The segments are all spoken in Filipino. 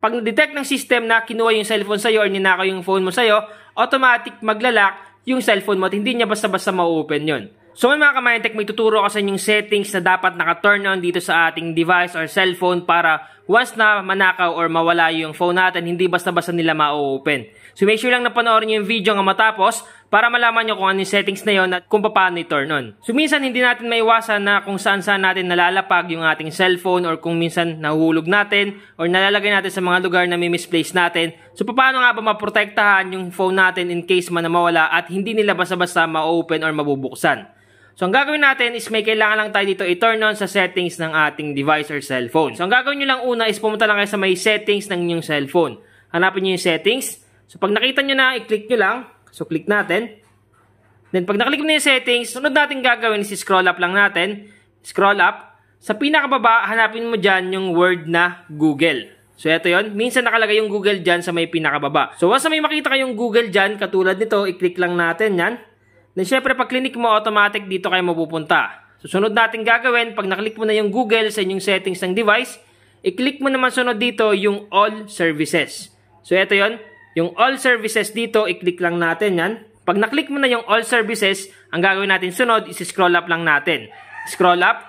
pag na-detect ng system na kinuha yung cellphone sa'yo or ninakaw yung phone mo sa'yo, automatic maglalak yung cellphone mo at hindi niya basta-basta ma-open yun. So ngayon mga ka-Mindtech, may tuturo ko sa inyong settings na dapat naka-turn on dito sa ating device or cellphone para once na manakaw or mawala yung phone natin, hindi basta-basta nila ma-open. So make sure lang na panoorin nyo yung video nga matapos para malaman nyo kung ano yung settings na yun at kung paano i-turn on. So minsan hindi natin maiwasan na kung saan-saan natin nalalapag yung ating cellphone or kung minsan nahuhulog natin or nalalagay natin sa mga lugar na may misplace natin. So paano nga ba maprotektahan yung phone natin in case man na mawala at hindi nila basta-basta ma-open or mabubuksan. So, ang gagawin natin is may kailangan lang tayo dito i-turn on sa settings ng ating device or cellphone. So, ang gagawin nyo lang una is pumunta lang kayo sa may settings ng inyong cellphone. Hanapin nyo yung settings. So, pag nakita nyo na, i-click nyo lang. So, click natin. Then, pag naklik mo na yung settings, sunod natin gagawin is scroll up lang natin. Scroll up. Sa pinakababa, hanapin mo dyan yung word na Google. So, ito yon. Minsan nakalagay yung Google dyan sa may pinakababa. So, once may makita kayong Google dyan, katulad nito, i-click lang natin yan. Then, syempre, pag click mo, automatic dito kayo mapupunta. So, sunod natin gagawin, pag naklik mo na yung Google sa inyong settings ng device, i-click mo naman sunod dito yung All Services. So, ito yon. Yung All Services dito, i-click lang natin yan. Pag naklik mo na yung All Services, ang gagawin natin sunod, is-scroll up lang natin. Scroll up.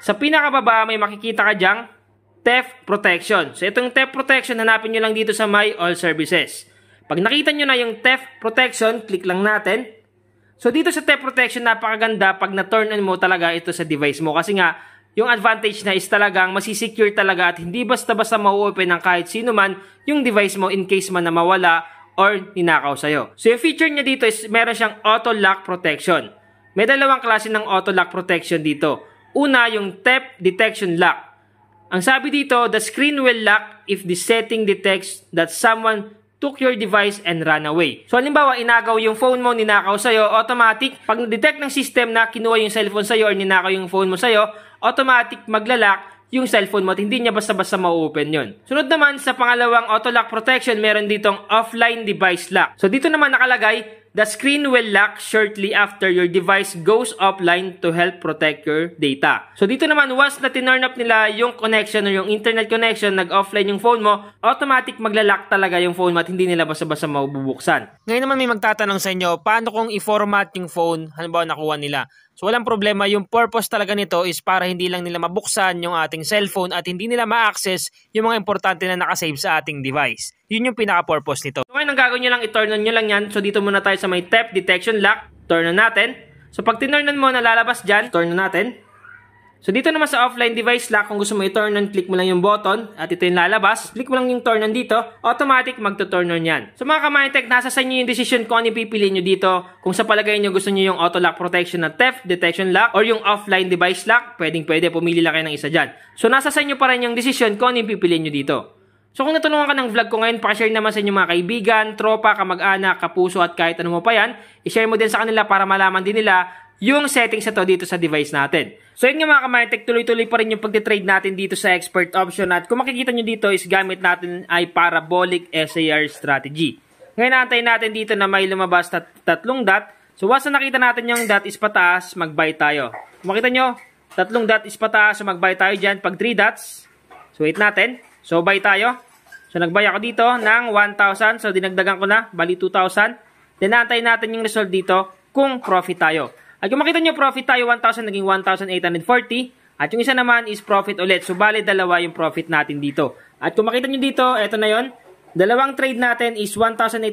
Sa pinakababa, may makikita ka dyang Theft Protection. So, itong Theft Protection, hanapin nyo lang dito sa My All Services. Pag nakita nyo na yung Theft Protection, click lang natin. So, dito sa Theft Protection, napakaganda pag na-turn on mo talaga ito sa device mo. Kasi nga, yung advantage na is talagang masisecure talaga at hindi basta-basta ma-open ng kahit sino man yung device mo in case man na mawala or ninakaw sa'yo. So, yung feature niya dito is meron siyang Auto Lock Protection. May dalawang klase ng Auto Lock Protection dito. Una, yung Theft Detection Lock. Ang sabi dito, the screen will lock if the setting detects that someone took your device and ran away. So, halimbawa, inagaw yung phone mo, ninakaw sa'yo, automatic, pag na-detect ng system na kinuha yung cellphone sa'yo or ninakaw yung phone mo sa'yo, automatic maglalak yung cellphone mo at hindi niya basta-basta ma-open yun. Sunod naman, sa pangalawang auto lock protection, meron ditong offline device lock. So, dito naman nakalagay, the screen will lock shortly after your device goes offline to help protect your data. So, dito naman, once na tinurn up nila yung connection or yung internet connection, nag-offline yung phone mo, automatic maglalak talaga yung phone mo at hindi nila basta-basta mabubuksan. Ngayon naman may magtatanong sa inyo, paano kung i-format yung phone, halimbawa nakuha nila? So, walang problema. Yung purpose talaga nito is para hindi lang nila mabuksan yung ating cellphone at hindi nila ma-access yung mga importante na nakasave sa ating device. Yun yung pinaka-purpose nito. So, ngayon ang gagawin nyo lang, i-turn on nyo lang yan. So, dito muna tayo sa may Theft Detection Lock. Turn on natin. So, pag tinurn on mo, nalalabas dyan. Turn on natin. So, dito naman sa offline device lock, kung gusto mo i-turn on, click mo lang yung button at ito yung lalabas. Click mo lang yung turn on dito, automatic magto-turn on yan. So, mga ka-Mindtech, nasa sa inyo yung decision kung ano yung pipiliin nyo dito. Kung sa palagay nyo gusto nyo yung auto lock protection na Theft Detection Lock or yung offline device lock, pwede, pumili lang kayo ng isa dyan. So, nasa sa inyo pa rin yung decision kung ano yung pipiliin nyo dito. So, kung natulungan ka ng vlog ko ngayon, pakishare naman sa inyo mga kaibigan, tropa, kamag-anak, kapuso at kahit ano mo pa yan, i-share mo din sa kanila para malaman din nila yung settings na to dito sa device natin. So, yun nga mga ka-Mindtech, tuloy-tuloy pa rin yung pagtitrade natin dito sa expert option at kung makikita nyo dito is gamit natin ay parabolic SAR strategy. Ngayon naantayin natin dito na may lumabas na tatlong dot. So, once na nakita natin yung dot is pataas, mag-buy tayo. Kung makita nyo, tatlong dot is pataas, so mag-buy tayo dyan. Pag 3 dots, so wait natin. So, buy tayo. So, nag-buy ako dito ng 1,000. So, dinagdagan ko na, bali 2,000. Then, naantayin natin yung result dito kung profit tayo. At kung makita nyo, profit tayo 1,000, naging 1,840. At yung isa naman is profit ulit. So, bali dalawa yung profit natin dito. At kung makita nyo dito, eto na yon. Dalawang trade natin is 1,840,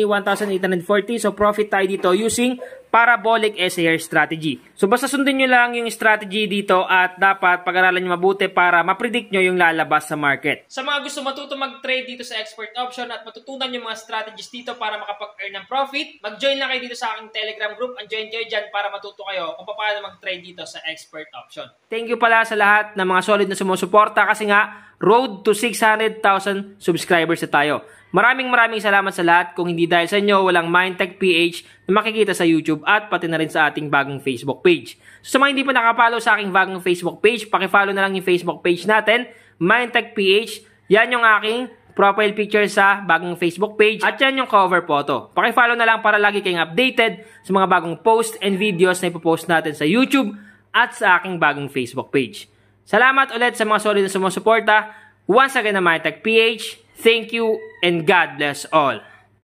1,840. So, profit tayo dito using parabolic SAR strategy. So, basta sundin nyo lang yung strategy dito at dapat pag-aralan nyo mabuti para ma-predict nyo yung lalabas sa market. Sa mga gusto matuto mag-trade dito sa expert option at matutunan yung mga strategies dito para makapag-earn ng profit, mag-join lang kayo dito sa aking Telegram group. Join kayo dyan para matuto kayo kung paano mag-trade dito sa expert option. Thank you pala sa lahat ng mga solid na sumusuporta kasi nga, road to 600,000 subscribers na tayo. Maraming salamat sa lahat. Kung hindi dahil sa inyo, walang Mindtech PH na makikita sa YouTube at pati na rin sa ating bagong Facebook page. So, sa mga hindi pa nakapollow sa aking bagong Facebook page, pakifollow na lang yung Facebook page natin, Mindtech PH. Yan yung aking profile picture sa bagong Facebook page at yan yung cover photo. Pakifollow na lang para lagi kayong updated sa mga bagong posts and videos na ipopost natin sa YouTube at sa aking bagong Facebook page. Salamat ulit sa mga solid na sumusuporta. Once again, na MyTech PH, thank you and God bless all.